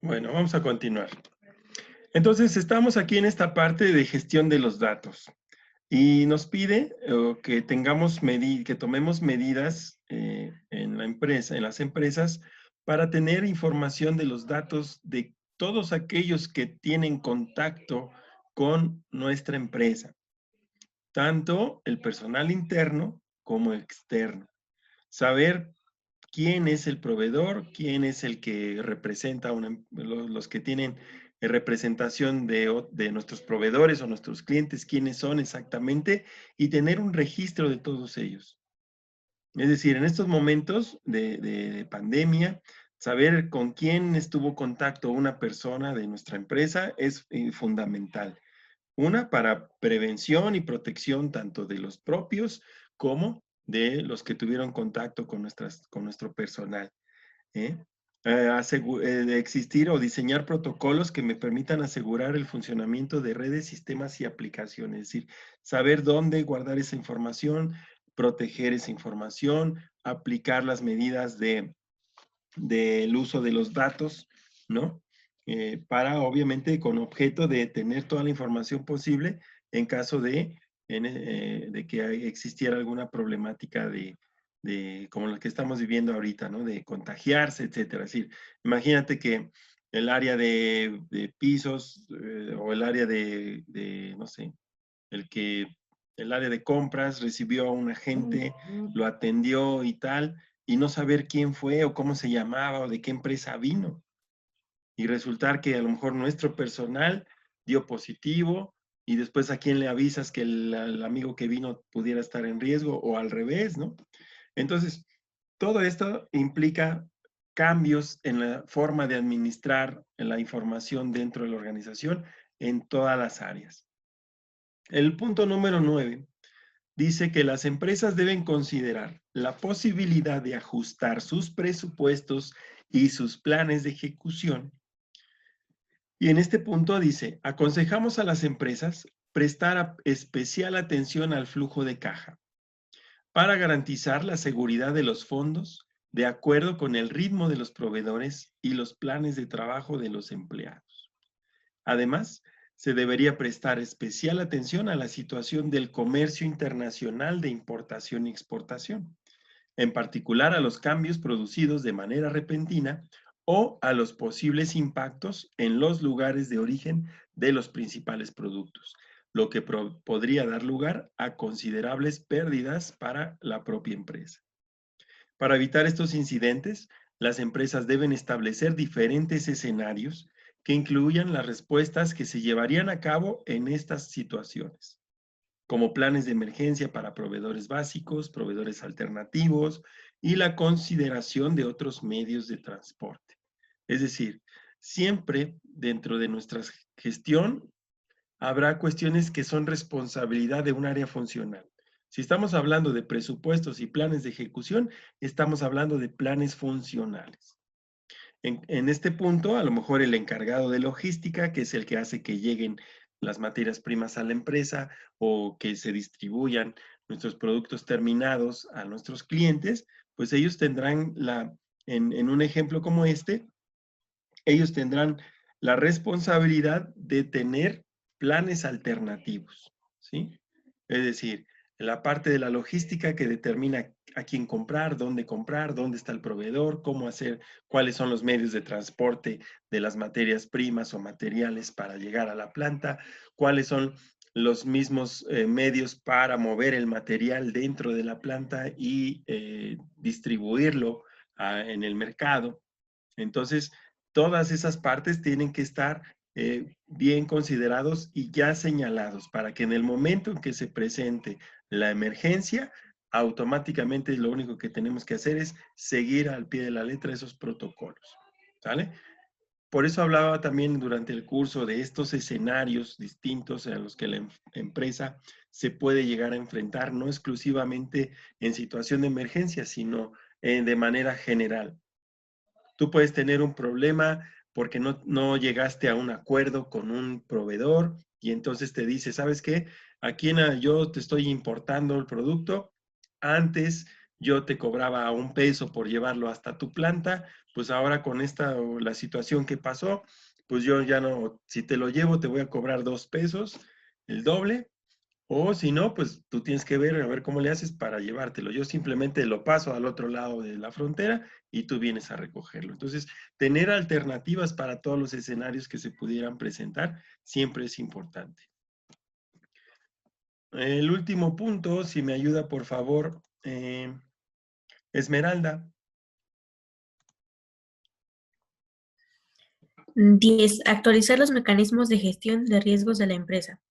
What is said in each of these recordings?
Bueno, vamos a continuar. Entonces, estamos aquí en esta parte de gestión de los datos y nos pide que que tomemos medidas en la empresa, en las empresas, para tener información de los datos de todos aquellos que tienen contacto con nuestra empresa, tanto el personal interno como externo. Saber quién es el proveedor, quién es el que representa los que tienen representación de nuestros proveedores o nuestros clientes, quiénes son exactamente, y tener un registro de todos ellos. Es decir, en estos momentos de pandemia, saber con quién estuvo contacto una persona de nuestra empresa es fundamental. Una, para prevención y protección tanto de los propios como de los que tuvieron contacto con nuestro personal, ¿eh? De existir o diseñar protocolos que me permitan asegurar el funcionamiento de redes, sistemas y aplicaciones. Es decir, saber dónde guardar esa información, proteger esa información, aplicar las medidas del uso de los datos, ¿no? Para, obviamente, con objeto de tener toda la información posible en caso de que existiera alguna problemática como la que estamos viviendo ahorita, ¿no? De contagiarse, etcétera. Es decir, imagínate que el área de pisos o el área no sé, el que el área de compras recibió a un agente, lo atendió y tal, y no saber quién fue o cómo se llamaba o de qué empresa vino. Y resultar que a lo mejor nuestro personal dio positivo y después a quién le avisas que el amigo que vino pudiera estar en riesgo o al revés, ¿no? Entonces, todo esto implica cambios en la forma de administrar la información dentro de la organización en todas las áreas. El punto número 9 dice que las empresas deben considerar la posibilidad de ajustar sus presupuestos y sus planes de ejecución. Y en este punto dice, aconsejamos a las empresas prestar especial atención al flujo de caja para garantizar la seguridad de los fondos de acuerdo con el ritmo de los proveedores y los planes de trabajo de los empleados. Además, se debería prestar especial atención a la situación del comercio internacional de importación y exportación, en particular a los cambios producidos de manera repentina o a los posibles impactos en los lugares de origen de los principales productos, lo que podría dar lugar a considerables pérdidas para la propia empresa. Para evitar estos incidentes, las empresas deben establecer diferentes escenarios que incluyan las respuestas que se llevarían a cabo en estas situaciones, como planes de emergencia para proveedores básicos, proveedores alternativos y la consideración de otros medios de transporte. Es decir, siempre dentro de nuestra gestión habrá cuestiones que son responsabilidad de un área funcional. Si estamos hablando de presupuestos y planes de ejecución, estamos hablando de planes funcionales. En este punto, a lo mejor el encargado de logística, que es el que hace que lleguen las materias primas a la empresa o que se distribuyan nuestros productos terminados a nuestros clientes, pues ellos tendrán en un ejemplo como este, ellos tendrán la responsabilidad de tener planes alternativos, ¿sí? Es decir, la parte de la logística que determina a quién comprar, dónde está el proveedor, cómo hacer, cuáles son los medios de transporte de las materias primas o materiales para llegar a la planta, cuáles son los mismos medios para mover el material dentro de la planta y distribuirlo en el mercado. Entonces, todas esas partes tienen que estar bien considerados y ya señalados para que en el momento en que se presente la emergencia, automáticamente lo único que tenemos que hacer es seguir al pie de la letra esos protocolos, ¿sale? Por eso hablaba también durante el curso de estos escenarios distintos a los que la empresa se puede llegar a enfrentar, no exclusivamente en situación de emergencia, sino de manera general. Tú puedes tener un problema porque no llegaste a un acuerdo con un proveedor y entonces te dice, ¿sabes qué? Aquí yo te estoy importando el producto antes yo te cobraba 1 peso por llevarlo hasta tu planta, pues ahora con la situación que pasó, pues yo ya no, si te lo llevo te voy a cobrar 2 pesos, el doble, o si no, pues tú tienes que ver, a ver cómo le haces para llevártelo. Yo simplemente lo paso al otro lado de la frontera y tú vienes a recogerlo. Entonces, tener alternativas para todos los escenarios que se pudieran presentar siempre es importante. El último punto, si me ayuda por favor, Esmeralda. 10. Actualizar los mecanismos de gestión de riesgos de la empresa.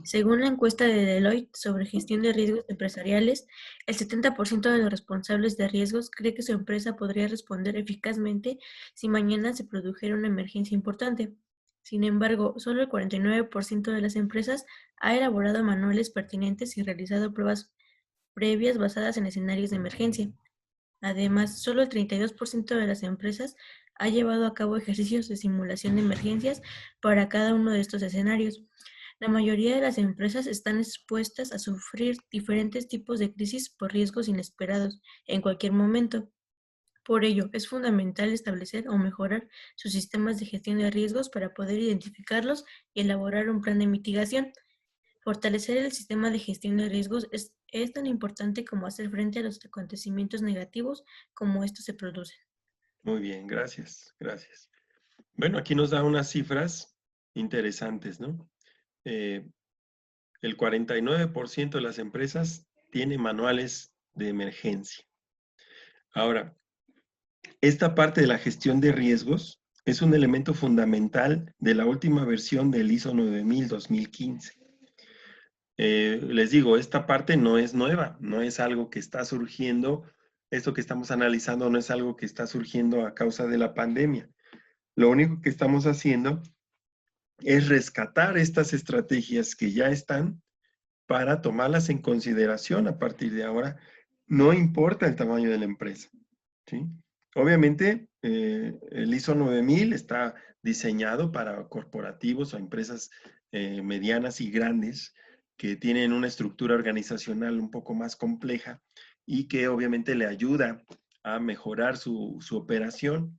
Según la encuesta de Deloitte sobre gestión de riesgos empresariales, el 70% de los responsables de riesgos cree que su empresa podría responder eficazmente si mañana se produjera una emergencia importante. Sin embargo, solo el 49% de las empresas ha elaborado manuales pertinentes y realizado pruebas previas basadas en escenarios de emergencia. Además, solo el 32% de las empresas ha llevado a cabo ejercicios de simulación de emergencias para cada uno de estos escenarios. La mayoría de las empresas están expuestas a sufrir diferentes tipos de crisis por riesgos inesperados en cualquier momento. Por ello, es fundamental establecer o mejorar sus sistemas de gestión de riesgos para poder identificarlos y elaborar un plan de mitigación. Fortalecer el sistema de gestión de riesgos es tan importante como hacer frente a los acontecimientos negativos como estos se producen. Muy bien, gracias, gracias. Bueno, aquí nos da unas cifras interesantes, ¿no? El 49% de las empresas tiene manuales de emergencia. Ahora, esta parte de la gestión de riesgos es un elemento fundamental de la última versión del ISO 9000 2015. Les digo, esta parte no es nueva, no es algo que está surgiendo, esto que estamos analizando no es algo que está surgiendo a causa de la pandemia. Lo único que estamos haciendo es rescatar estas estrategias que ya están para tomarlas en consideración a partir de ahora, no importa el tamaño de la empresa, ¿sí? Obviamente, el ISO 9000 está diseñado para corporativos o empresas medianas y grandes que tienen una estructura organizacional un poco más compleja y que obviamente le ayuda a mejorar su operación,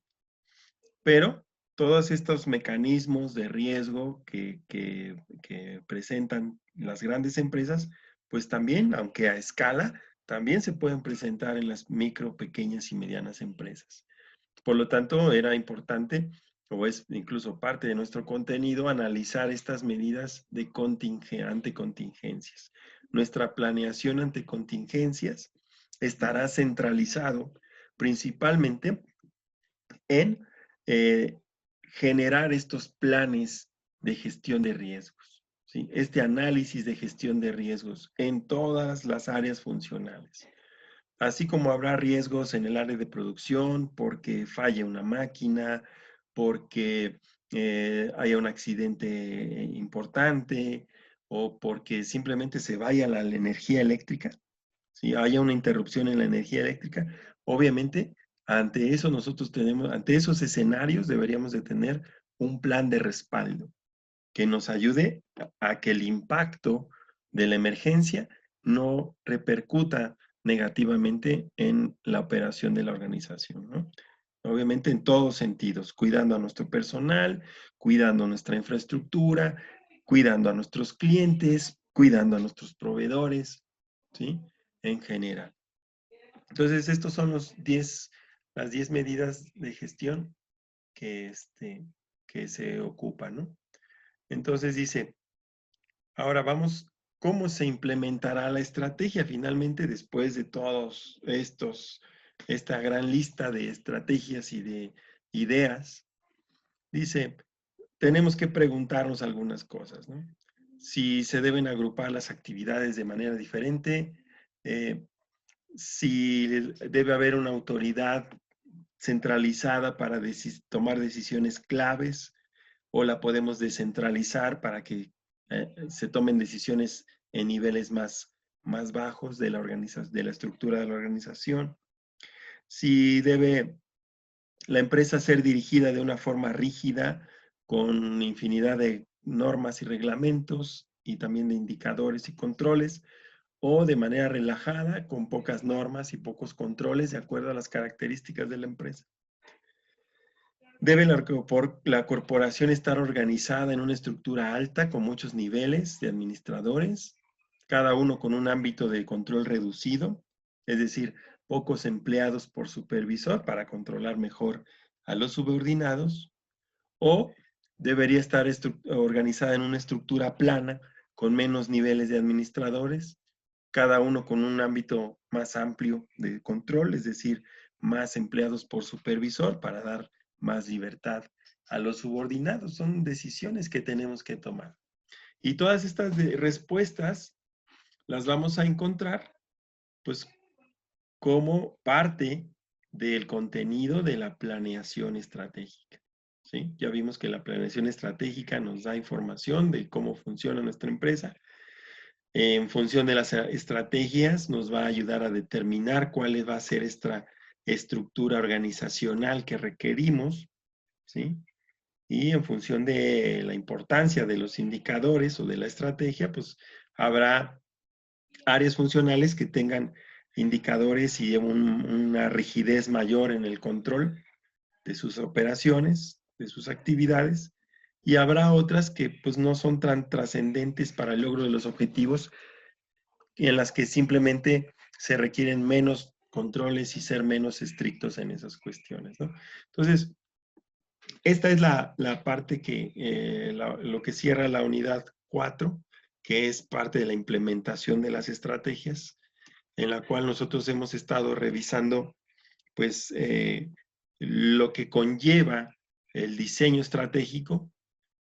pero todos estos mecanismos de riesgo que presentan las grandes empresas, pues también, aunque a escala, también se pueden presentar en las micro, pequeñas y medianas empresas. Por lo tanto, era importante, o es incluso parte de nuestro contenido, analizar estas medidas de ante contingencias. Nuestra planeación ante contingencias estará centralizado principalmente en generar estos planes de gestión de riesgos, ¿sí? Este análisis de gestión de riesgos en todas las áreas funcionales. Así como habrá riesgos en el área de producción porque falle una máquina, porque haya un accidente importante o porque simplemente se vaya la energía eléctrica, si haya una interrupción en la energía eléctrica, obviamente ante eso nosotros tenemos, ante esos escenarios deberíamos de tener un plan de respaldo que nos ayude a que el impacto de la emergencia no repercuta negativamente en la operación de la organización, ¿no? Obviamente en todos sentidos, cuidando a nuestro personal, cuidando nuestra infraestructura, cuidando a nuestros clientes, cuidando a nuestros proveedores, ¿sí? En general. Entonces, estos son las 10 medidas de gestión que se ocupan, ¿no? Entonces dice, ahora vamos, ¿cómo se implementará la estrategia finalmente después de todos esta gran lista de estrategias y de ideas? Dice, tenemos que preguntarnos algunas cosas, ¿no? Si se deben agrupar las actividades de manera diferente, si debe haber una autoridad centralizada para tomar decisiones claves o la podemos descentralizar para que se tomen decisiones en niveles más bajos de de la estructura de la organización. Si debe la empresa ser dirigida de una forma rígida con infinidad de normas y reglamentos y también de indicadores y controles, o de manera relajada, con pocas normas y pocos controles de acuerdo a las características de la empresa. Debe la corporación estar organizada en una estructura alta con muchos niveles de administradores, cada uno con un ámbito de control reducido, es decir, pocos empleados por supervisor para controlar mejor a los subordinados, o debería estar organizada en una estructura plana con menos niveles de administradores, cada uno con un ámbito más amplio de control, es decir, más empleados por supervisor para dar más libertad a los subordinados. Son decisiones que tenemos que tomar. Y todas estas respuestas las vamos a encontrar, pues, como parte del contenido de la planeación estratégica. ¿Sí? Ya vimos que la planeación estratégica nos da información de cómo funciona nuestra empresa. En función de las estrategias nos va a ayudar a determinar cuál va a ser esta estructura organizacional que requerimos, ¿sí? Y en función de la importancia de los indicadores o de la estrategia, pues habrá áreas funcionales que tengan indicadores y una rigidez mayor en el control de sus operaciones, de sus actividades, y habrá otras que pues no son tan trascendentes para el logro de los objetivos y en las que simplemente se requieren menos controles y ser menos estrictos en esas cuestiones, ¿no? Entonces, esta es la parte que, lo que cierra la unidad 4, que es parte de la implementación de las estrategias, en la cual nosotros hemos estado revisando, pues, lo que conlleva el diseño estratégico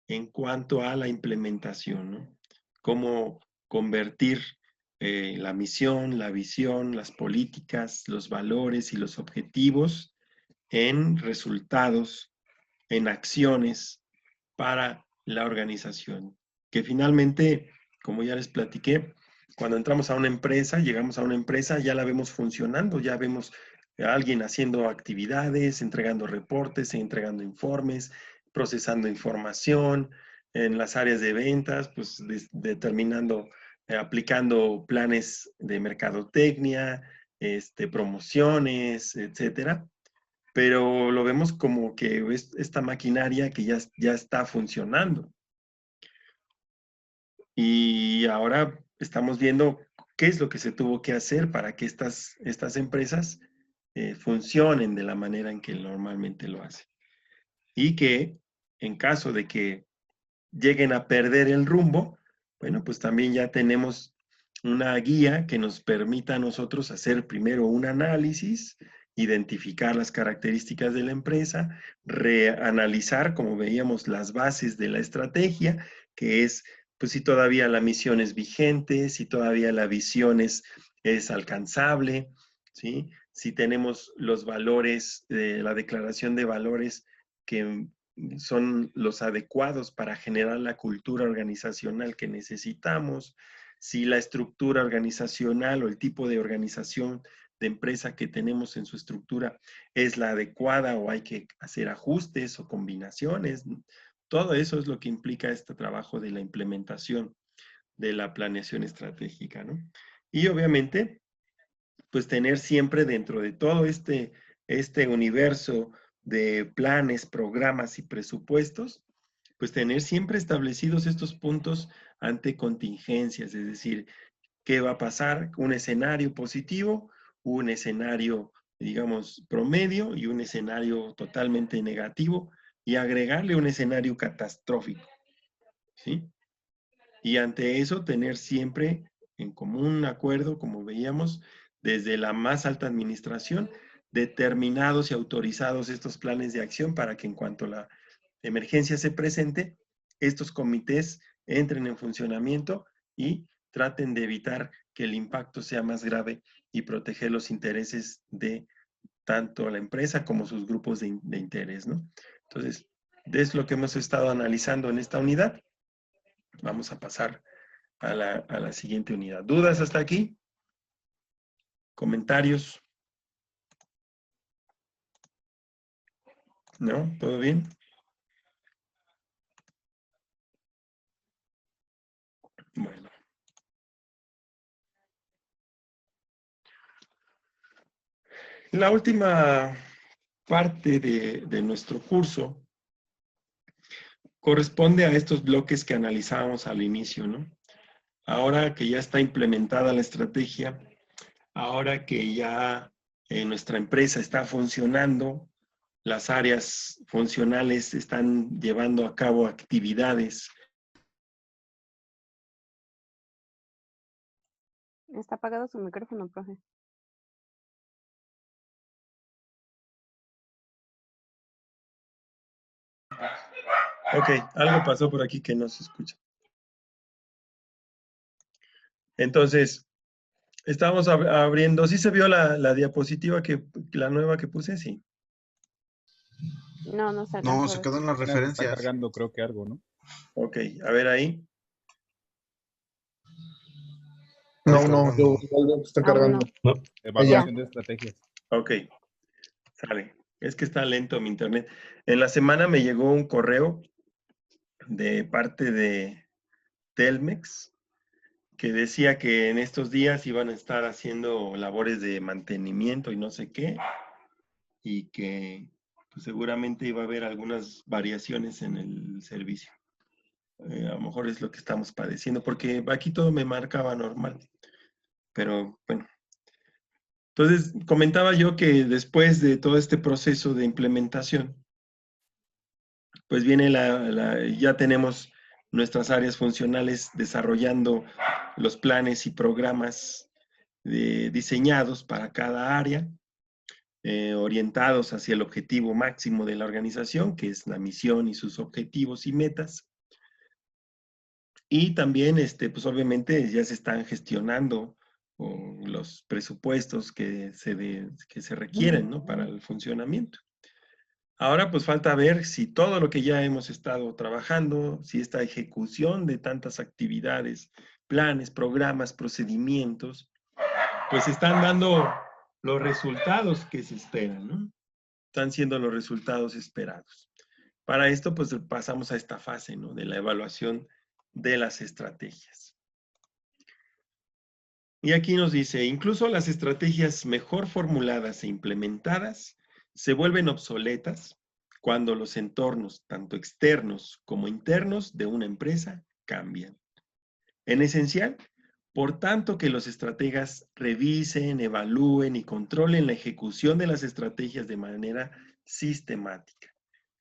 en cuanto a la implementación, ¿no? Cómo convertir la misión, la visión, las políticas, los valores y los objetivos en resultados, en acciones para la organización. Que finalmente, como ya les platiqué, cuando entramos a una empresa, llegamos a una empresa, ya la vemos funcionando, ya vemos a alguien haciendo actividades, entregando reportes, entregando informes, procesando información, en las áreas de ventas, pues determinando, aplicando planes de mercadotecnia, promociones, etcétera. Pero lo vemos como que es esta maquinaria que ya está funcionando. Y ahora estamos viendo qué es lo que se tuvo que hacer para que estas empresas funcionen de la manera en que normalmente lo hacen. Y que en caso de que lleguen a perder el rumbo, bueno, pues también ya tenemos una guía que nos permita a nosotros hacer primero un análisis, identificar las características de la empresa, reanalizar, como veíamos, las bases de la estrategia, que es, pues si todavía la misión es vigente, si todavía la visión es alcanzable, ¿sí? Si tenemos los valores, la declaración de valores que son los adecuados para generar la cultura organizacional que necesitamos, si la estructura organizacional o el tipo de organización de empresa que tenemos en su estructura es la adecuada o hay que hacer ajustes o combinaciones. Todo eso es lo que implica este trabajo de la implementación de la planeación estratégica, ¿no? Y obviamente, pues tener siempre dentro de todo este universo de planes, programas y presupuestos, pues tener siempre establecidos estos puntos ante contingencias, es decir, qué va a pasar, un escenario positivo, un escenario, digamos, promedio y un escenario totalmente negativo y agregarle un escenario catastrófico, ¿sí? Y ante eso tener siempre en común acuerdo, como veíamos, desde la más alta administración, determinados y autorizados estos planes de acción para que en cuanto la emergencia se presente, estos comités entren en funcionamiento y traten de evitar que el impacto sea más grave y proteger los intereses de tanto la empresa como sus grupos de interés, ¿no? Entonces, es lo que hemos estado analizando en esta unidad. Vamos a pasar a la siguiente unidad. ¿Dudas hasta aquí? ¿Comentarios? ¿No? ¿Todo bien? Bueno. La última parte de nuestro curso corresponde a estos bloques que analizábamos al inicio, ¿no? Ahora que ya está implementada la estrategia, ahora que ya nuestra empresa está funcionando, las áreas funcionales están llevando a cabo actividades. Está apagado su micrófono, profe. Ok, algo pasó por aquí que no se escucha. Entonces, estamos abriendo. ¿Sí se vio la diapositiva la nueva que puse? Sí. No, no se No, alcanzó a se ver. quedó en las Está referencias. cargando, creo que algo, ¿no? Ok, a ver ahí. Está No, cargando. está Aún cargando. no. Evaluación de estrategias. Ok, sale. Es que está lento mi internet. En la semana me llegó un correo de parte de Telmex que decía que en estos días iban a estar haciendo labores de mantenimiento y no sé qué, y que pues, seguramente iba a haber algunas variaciones en el servicio. A lo mejor es lo que estamos padeciendo, porque aquí todo me marcaba normal. Pero bueno. Entonces, comentaba yo que después de todo este proceso de implementación, pues viene ya tenemos nuestras áreas funcionales desarrollando los planes y programas diseñados para cada área, orientados hacia el objetivo máximo de la organización, que es la misión y sus objetivos y metas. Y también, pues obviamente ya se están gestionando los presupuestos que se requieren, ¿no? Para el funcionamiento. Ahora pues falta ver si todo lo que ya hemos estado trabajando, si esta ejecución de tantas actividades, planes, programas, procedimientos, pues están dando los resultados que se esperan, ¿no? Están siendo los resultados esperados. Para esto pues pasamos a esta fase, ¿no? De la evaluación de las estrategias. Y aquí nos dice, incluso las estrategias mejor formuladas e implementadas se vuelven obsoletas cuando los entornos, tanto externos como internos de una empresa, cambian. En esencial, por tanto que los estrategas revisen, evalúen y controlen la ejecución de las estrategias de manera sistemática.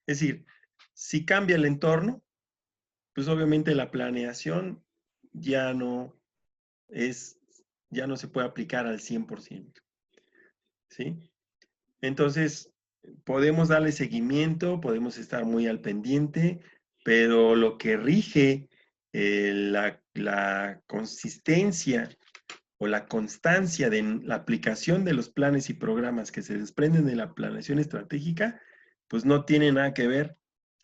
Es decir, si cambia el entorno, pues obviamente la planeación ya no se puede aplicar al 100%, ¿sí? Entonces, podemos darle seguimiento, podemos estar muy al pendiente, pero lo que rige la consistencia o la constancia de la aplicación de los planes y programas que se desprenden de la planeación estratégica, pues no tiene nada que ver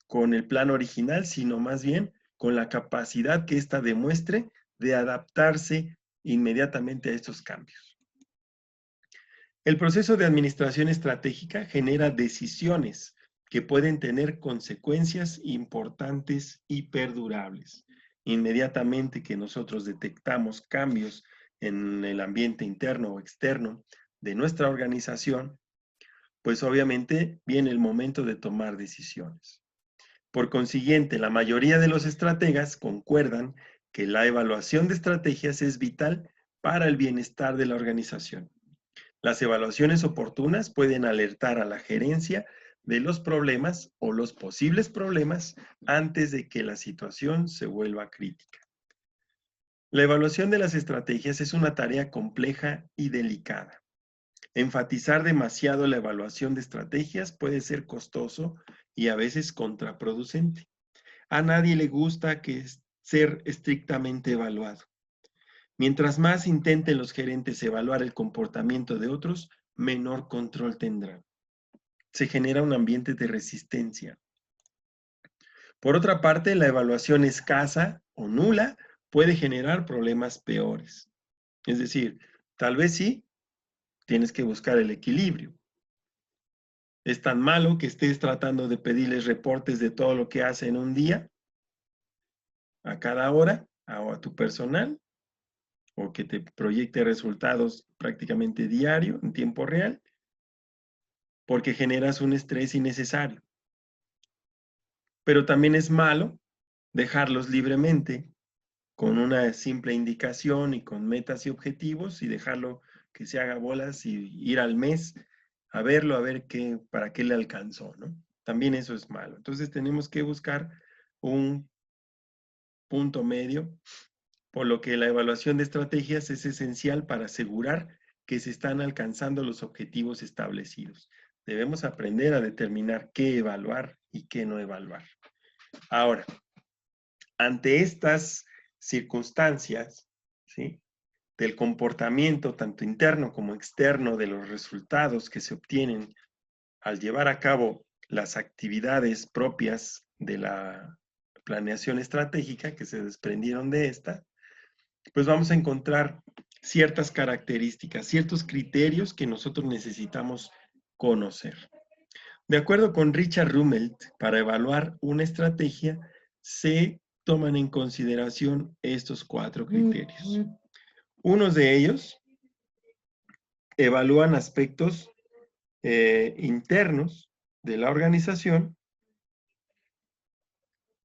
con el plan original, sino más bien con la capacidad que ésta demuestre de adaptarse inmediatamente a estos cambios. El proceso de administración estratégica genera decisiones que pueden tener consecuencias importantes y perdurables. Inmediatamente que nosotros detectamos cambios en el ambiente interno o externo de nuestra organización, pues obviamente viene el momento de tomar decisiones. Por consiguiente, la mayoría de los estrategas concuerdan que la evaluación de estrategias es vital para el bienestar de la organización. Las evaluaciones oportunas pueden alertar a la gerencia de los problemas o los posibles problemas antes de que la situación se vuelva crítica. La evaluación de las estrategias es una tarea compleja y delicada. Enfatizar demasiado la evaluación de estrategias puede ser costoso y a veces contraproducente. A nadie le gusta ser estrictamente evaluado. Mientras más intenten los gerentes evaluar el comportamiento de otros, menor control tendrán. Se genera un ambiente de resistencia. Por otra parte, la evaluación escasa o nula puede generar problemas peores. Es decir, tal vez sí, tienes que buscar el equilibrio. Es tan malo que estés tratando de pedirles reportes de todo lo que hace en un día, a cada hora, a tu personal, o que te proyecte resultados prácticamente diario, en tiempo real, porque generas un estrés innecesario. Pero también es malo dejarlos libremente con una simple indicación y con metas y objetivos y dejarlo que se haga bolas y ir al mes a verlo, a ver para qué le alcanzó, ¿no? También eso es malo. Entonces tenemos que buscar un punto medio, por lo que la evaluación de estrategias es esencial para asegurar que se están alcanzando los objetivos establecidos. Debemos aprender a determinar qué evaluar y qué no evaluar. Ahora, ante estas circunstancias, ¿sí?, del comportamiento tanto interno como externo de los resultados que se obtienen al llevar a cabo las actividades propias de la planeación estratégica que se desprendieron de esta, pues vamos a encontrar ciertas características, ciertos criterios que nosotros necesitamos conocer. De acuerdo con Richard Rummelt, para evaluar una estrategia se toman en consideración estos 4 criterios. Unos de ellos evalúan aspectos internos de la organización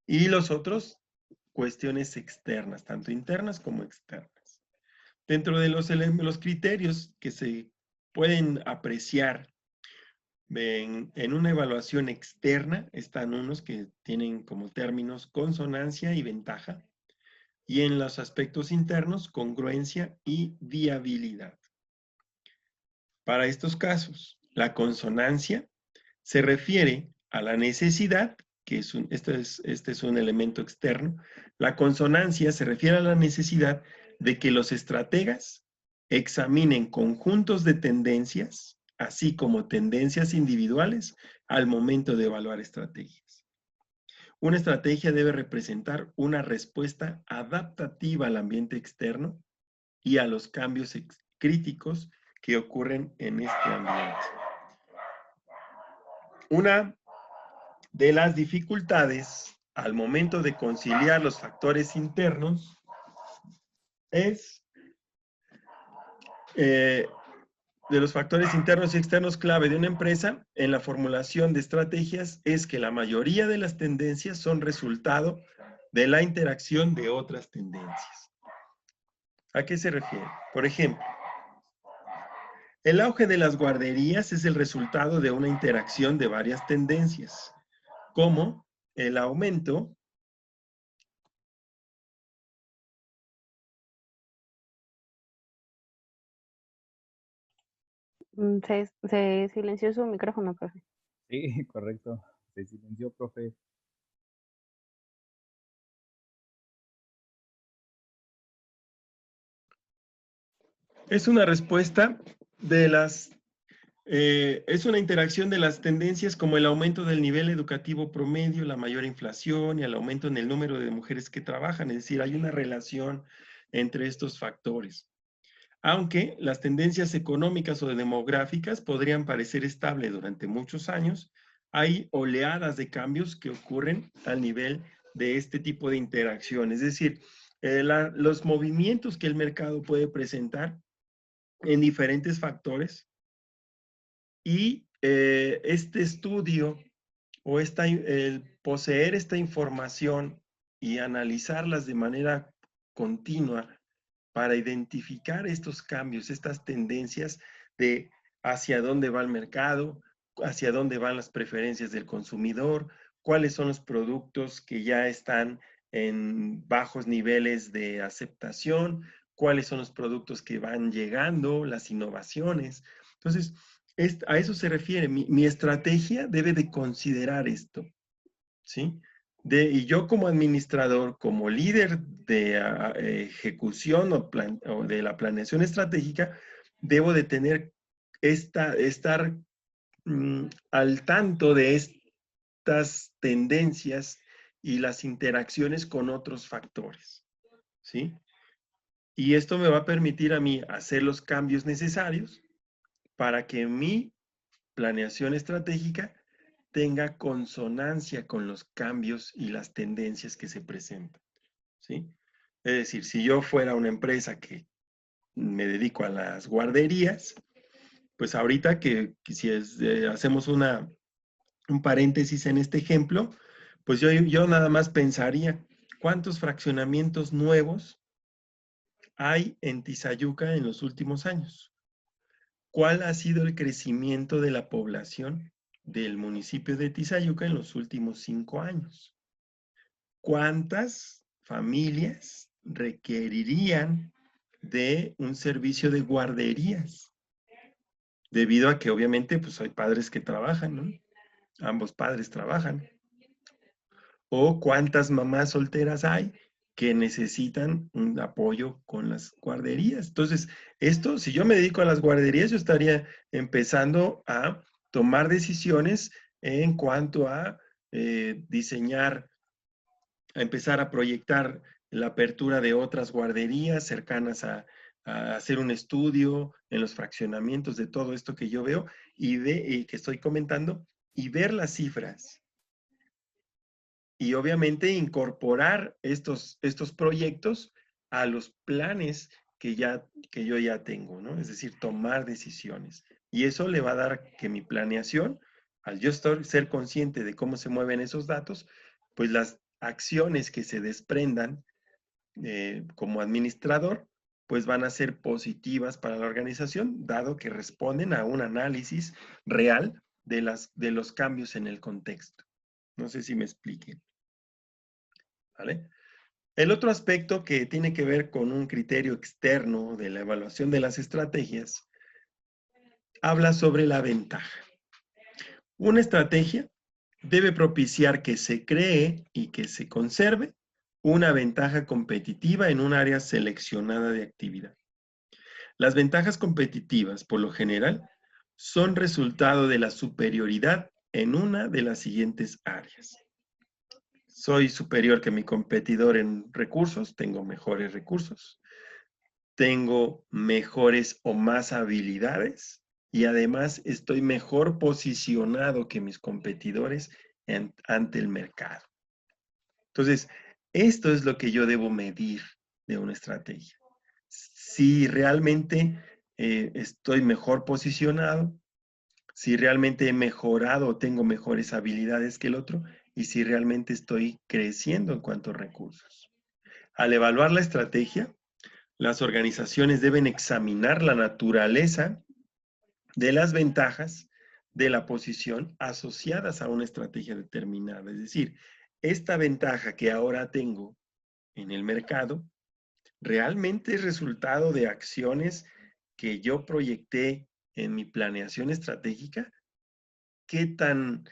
y los otros cuestiones externas, tanto internas como externas. Dentro de los criterios que se pueden apreciar en una evaluación externa están unos que tienen como términos consonancia y ventaja, y en los aspectos internos, congruencia y viabilidad. Para estos casos, la consonancia se refiere a la necesidad, que este es un elemento externo. La consonancia se refiere a la necesidad de que los estrategas examinen conjuntos de tendencias, así como tendencias individuales, al momento de evaluar estrategias. Una estrategia debe representar una respuesta adaptativa al ambiente externo y a los cambios críticos que ocurren en este ambiente. Una de las dificultades al momento de conciliar los factores internos es de los factores internos y externos clave de una empresa en la formulación de estrategias es que la mayoría de las tendencias son resultado de la interacción de otras tendencias. ¿A qué se refiere? Por ejemplo, el auge de las guarderías es el resultado de una interacción de varias tendencias, como el aumento Se silenció su micrófono, profe. Sí, correcto. Se silenció, profe. es una respuesta de es una interacción de las tendencias como el aumento del nivel educativo promedio, la mayor inflación y el aumento en el número de mujeres que trabajan. Es decir, hay una relación entre estos factores. Aunque las tendencias económicas o demográficas podrían parecer estables durante muchos años, hay oleadas de cambios que ocurren al nivel de este tipo de interacción. Es decir, los movimientos que el mercado puede presentar en diferentes factores y este estudio o el poseer esta información y analizarlas de manera continua para identificar estos cambios, estas tendencias de hacia dónde va el mercado, hacia dónde van las preferencias del consumidor, cuáles son los productos que ya están en bajos niveles de aceptación, cuáles son los productos que van llegando, las innovaciones. Entonces, a eso se refiere. Mi estrategia debe de considerar esto, ¿sí? Y yo como administrador, como líder de ejecución o de la planeación estratégica, debo de tener estar al tanto de estas tendencias y las interacciones con otros factores, ¿sí? Y esto me va a permitir a mí hacer los cambios necesarios para que mi planeación estratégica tenga consonancia con los cambios y las tendencias que se presentan, ¿sí? Es decir, si yo fuera una empresa que me dedico a las guarderías, pues ahorita si hacemos un paréntesis en este ejemplo, pues yo nada más pensaría, ¿cuántos fraccionamientos nuevos hay en Tizayuca en los últimos años? ¿Cuál ha sido el crecimiento de la población del municipio de Tizayuca en los últimos 5 años? ¿Cuántas familias requerirían de un servicio de guarderías? Debido a que obviamente pues hay padres que trabajan, ¿no? Ambos padres trabajan. ¿O cuántas mamás solteras hay que necesitan un apoyo con las guarderías? Entonces, esto, si yo me dedico a las guarderías, yo estaría empezando a tomar decisiones en cuanto a diseñar, a empezar a proyectar la apertura de otras guarderías cercanas a hacer un estudio en los fraccionamientos de todo esto que yo veo y que estoy comentando y ver las cifras. Y obviamente incorporar estos proyectos a los planes que yo ya tengo, ¿no? Es decir, tomar decisiones. Y eso le va a dar que mi planeación, al yo ser consciente de cómo se mueven esos datos, pues las acciones que se desprendan como administrador, pues van a ser positivas para la organización, dado que responden a un análisis real de los cambios en el contexto. No sé si me explique. ¿Vale? El otro aspecto que tiene que ver con un criterio externo de la evaluación de las estrategias habla sobre la ventaja. Una estrategia debe propiciar que se cree y que se conserve una ventaja competitiva en un área seleccionada de actividad. Las ventajas competitivas, por lo general, son resultado de la superioridad en una de las siguientes áreas. Soy superior que mi competidor en recursos, tengo mejores recursos, tengo mejores o más habilidades y además estoy mejor posicionado que mis competidores ante el mercado. Entonces, esto es lo que yo debo medir de una estrategia. Si realmente estoy mejor posicionado, si realmente he mejorado o tengo mejores habilidades que el otro y si realmente estoy creciendo en cuanto a recursos. Al evaluar la estrategia, las organizaciones deben examinar la naturaleza de las ventajas de la posición asociadas a una estrategia determinada. Es decir, esta ventaja que ahora tengo en el mercado realmente es resultado de acciones que yo proyecté en mi planeación estratégica. ¿Qué tan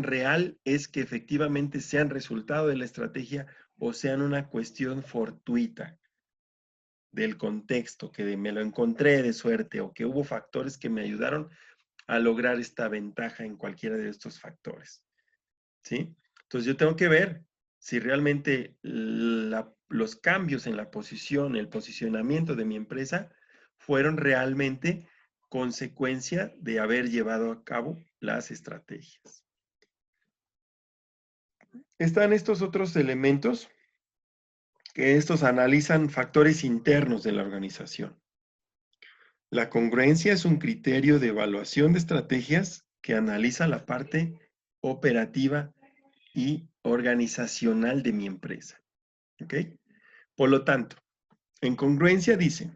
real es que efectivamente sean resultado de la estrategia o sean una cuestión fortuita del contexto, que me lo encontré de suerte o que hubo factores que me ayudaron a lograr esta ventaja en cualquiera de estos factores? ¿Sí? Entonces yo tengo que ver si realmente los cambios en la posición, el posicionamiento de mi empresa fueron realmente consecuencia de haber llevado a cabo las estrategias. Están estos otros elementos que estos analizan factores internos de la organización. La congruencia es un criterio de evaluación de estrategias que analiza la parte operativa y organizacional de mi empresa. ¿Ok? Por lo tanto, en congruencia dice,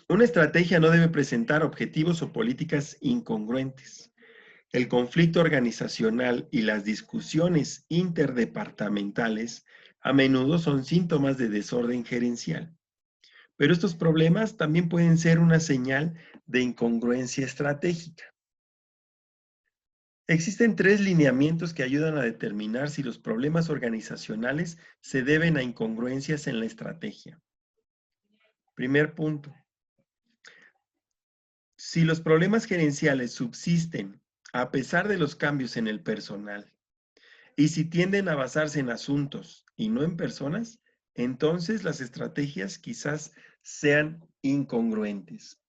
una estrategia no debe presentar objetivos o políticas incongruentes. El conflicto organizacional y las discusiones interdepartamentales a menudo son síntomas de desorden gerencial. Pero estos problemas también pueden ser una señal de incongruencia estratégica. Existen 3 lineamientos que ayudan a determinar si los problemas organizacionales se deben a incongruencias en la estrategia. Primer punto. Si los problemas gerenciales subsisten a pesar de los cambios en el personal y si tienden a basarse en asuntos y no en personas, entonces las estrategias quizás sean incongruentes.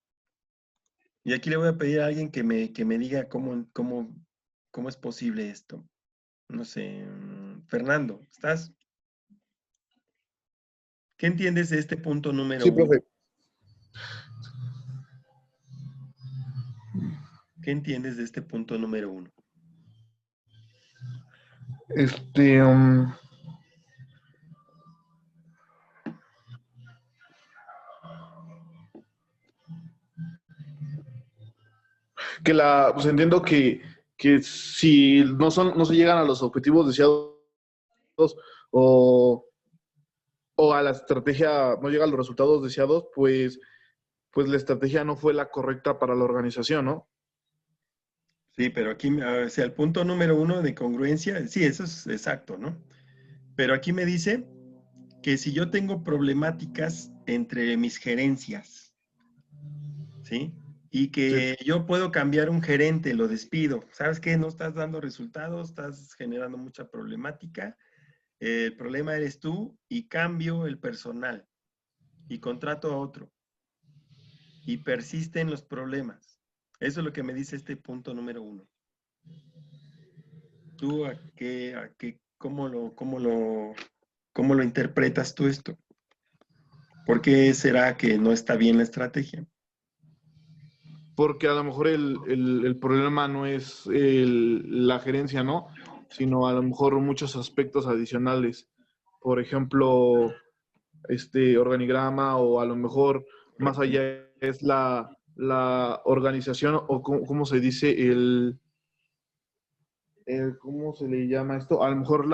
Y aquí le voy a pedir a alguien que me diga cómo es posible esto. No sé, Fernando, ¿estás? ¿Qué entiendes de este punto número Sí, 1? profe. ¿Qué entiendes de este punto número 1? Este, um, pues entiendo que si no se llegan a los objetivos deseados o, o a la estrategia no llega a los resultados deseados, pues la estrategia no fue la correcta para la organización, ¿no? Sí, pero aquí, o sea, el punto número 1 de congruencia, sí, eso es exacto, ¿no? Pero aquí me dice que si yo tengo problemáticas entre mis gerencias, ¿sí? Y que yo puedo cambiar un gerente, lo despido. ¿Sabes qué? No estás dando resultados, estás generando mucha problemática. El problema eres tú y cambio el personal y contrato a otro. Y persisten los problemas. Eso es lo que me dice este punto número 1. ¿Tú cómo lo interpretas tú esto? ¿Por qué será que no está bien la estrategia? Porque a lo mejor el problema no es la gerencia, ¿no? Sino a lo mejor muchos aspectos adicionales. Por ejemplo, organigrama o a lo mejor más allá es la organización o cómo se dice ¿cómo se le llama esto? A lo mejor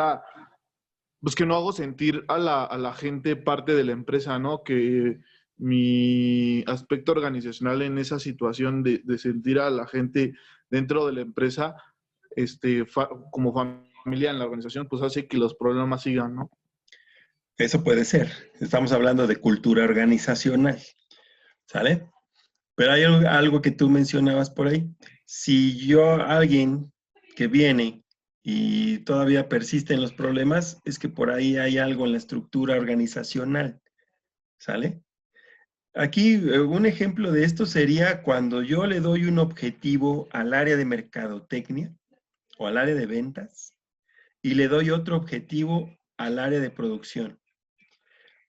pues que no hago sentir a la gente parte de la empresa, ¿no? Que mi aspecto organizacional en esa situación de sentir a la gente dentro de la empresa, como familia en la organización, pues hace que los problemas sigan, ¿no? Eso puede ser. Estamos hablando de cultura organizacional, ¿sale? Pero hay algo que tú mencionabas por ahí. Si alguien que viene y todavía persiste en los problemas, es que por ahí hay algo en la estructura organizacional, ¿sale? Aquí un ejemplo de esto sería cuando yo le doy un objetivo al área de mercadotecnia o al área de ventas y le doy otro objetivo al área de producción.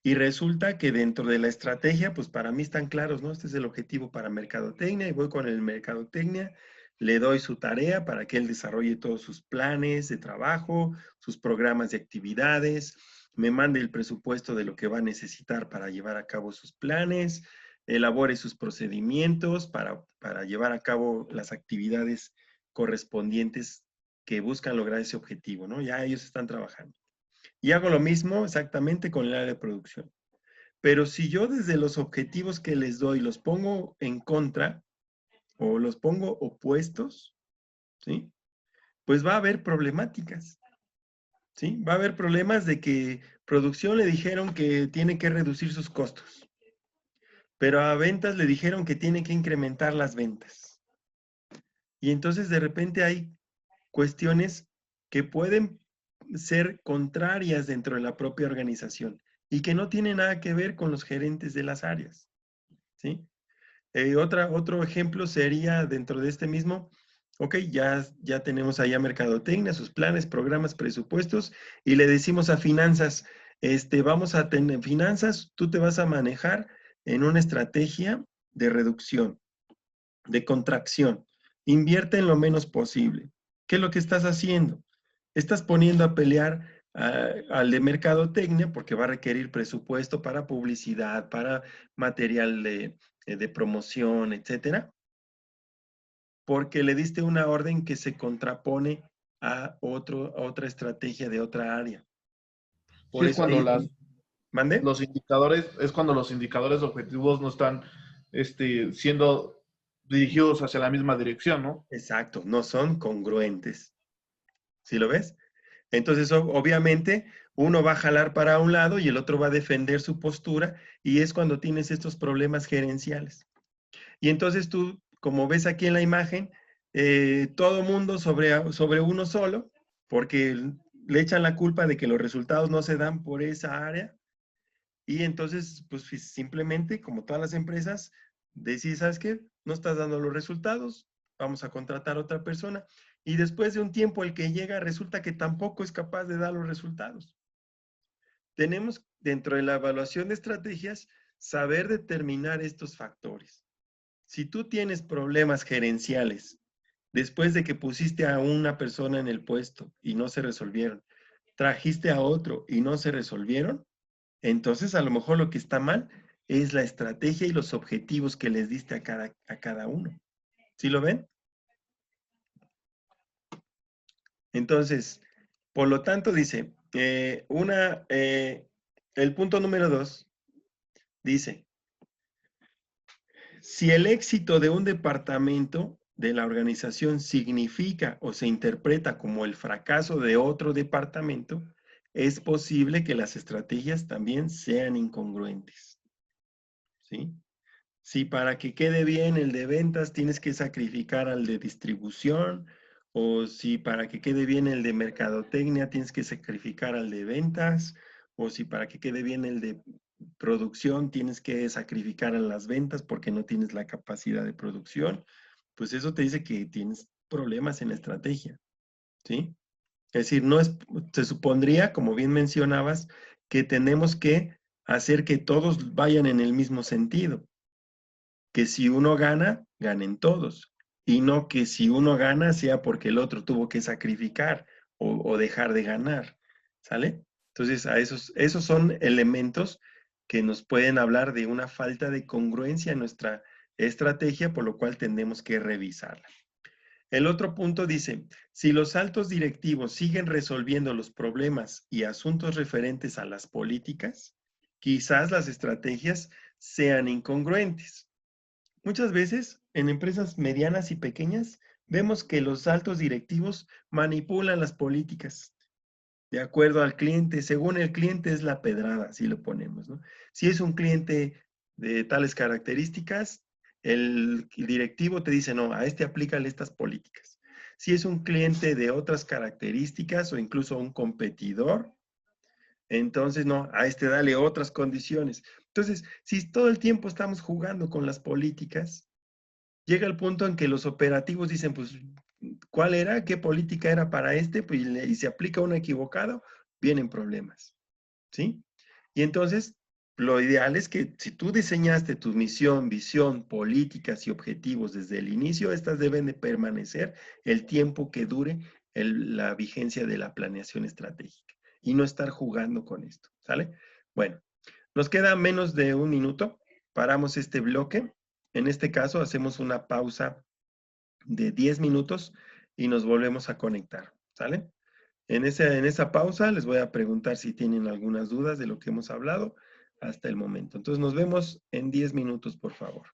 Y resulta que dentro de la estrategia, pues para mí están claros, ¿no? Este es el objetivo para mercadotecnia y voy con el mercadotecnia, le doy su tarea para que él desarrolle todos sus planes de trabajo, sus programas de actividades, me mande el presupuesto de lo que va a necesitar para llevar a cabo sus planes, elabore sus procedimientos para llevar a cabo las actividades correspondientes que buscan lograr ese objetivo, ¿no? Ya ellos están trabajando. Y hago lo mismo exactamente con el área de producción. Pero si yo desde los objetivos que les doy los pongo en contra o los pongo opuestos, ¿sí? Pues va a haber problemáticas, ¿sí? Va a haber problemas de que producción le dijeron que tiene que reducir sus costos, pero a ventas le dijeron que tiene que incrementar las ventas. Y entonces de repente hay cuestiones que pueden ser contrarias dentro de la propia organización y que no tienen nada que ver con los gerentes de las áreas, ¿sí? Otro ejemplo sería dentro de este mismo, ok, ya tenemos allá mercadotecnia, sus planes, programas, presupuestos, y le decimos a finanzas, vamos a tener finanzas, tú te vas a manejar en una estrategia de reducción, de contracción. Invierte en lo menos posible. ¿Qué es lo que estás haciendo? Estás poniendo a pelear al de mercadotecnia porque va a requerir presupuesto para publicidad, para material de promoción, etcétera, porque le diste una orden que se contrapone a otra estrategia de otra área. Sí, Por es eso cuando ahí, ¿mande? los indicadores objetivos no están siendo dirigidos hacia la misma dirección, ¿no? Exacto, no son congruentes. ¿Sí lo ves? Entonces, obviamente, uno va a jalar para un lado y el otro va a defender su postura y es cuando tienes estos problemas gerenciales. Y entonces tú, como ves aquí en la imagen, todo mundo sobre uno solo, porque le echan la culpa de que los resultados no se dan por esa área. Y entonces, pues simplemente, como todas las empresas, decís, ¿sabes qué? No estás dando los resultados, vamos a contratar a otra persona. Y después de un tiempo, el que llega resulta que tampoco es capaz de dar los resultados. Tenemos, dentro de la evaluación de estrategias, saber determinar estos factores. Si tú tienes problemas gerenciales Después de que pusiste a una persona en el puesto y no se resolvieron, trajiste a otro y no se resolvieron, entonces a lo mejor lo que está mal es la estrategia y los objetivos que les diste a cada uno. ¿Sí lo ven? Entonces, por lo tanto, dice, el punto número 2 dice, si el éxito de un departamento de la organización significa o se interpreta como el fracaso de otro departamento, es posible que las estrategias también sean incongruentes. ¿Sí? Si para que quede bien el de ventas tienes que sacrificar al de distribución, o si para que quede bien el de mercadotecnia tienes que sacrificar al de ventas, o si para que quede bien el de producción tienes que sacrificar a las ventas porque no tienes la capacidad de producción, pues eso te dice que tienes problemas en la estrategia, ¿sí? Es decir, se supondría, como bien mencionabas, que tenemos que hacer que todos vayan en el mismo sentido. Que si uno gana, ganen todos. Y no que si uno gana sea porque el otro tuvo que sacrificar o dejar de ganar. ¿Sale? Entonces, esos son elementos que nos pueden hablar de una falta de congruencia en nuestra estrategia, por lo cual tenemos que revisarla. El otro punto dice, si los altos directivos siguen resolviendo los problemas y asuntos referentes a las políticas, quizás las estrategias sean incongruentes. Muchas veces en empresas medianas y pequeñas vemos que los altos directivos manipulan las políticas de acuerdo al cliente. Según el cliente es la pedrada, así lo ponemos, ¿no? Si es un cliente de tales características, el directivo te dice, no, a este aplícale estas políticas. Si es un cliente de otras características o incluso un competidor, entonces no, a este dale otras condiciones. Entonces, si todo el tiempo estamos jugando con las políticas, llega el punto en que los operativos dicen, pues, ¿cuál era? ¿Qué política era para este? Pues, y se aplica uno equivocado, vienen problemas, ¿sí? Y entonces, lo ideal es que si tú diseñaste tu misión, visión, políticas y objetivos desde el inicio, estas deben de permanecer el tiempo que dure la vigencia de la planeación estratégica y no estar jugando con esto, ¿sale? Bueno, nos queda menos de un minuto. Paramos este bloque. En este caso, hacemos una pausa de 10 minutos y nos volvemos a conectar, ¿sale? En esa pausa les voy a preguntar si tienen algunas dudas de lo que hemos hablado hasta el momento. Entonces, nos vemos en 10 minutos, por favor.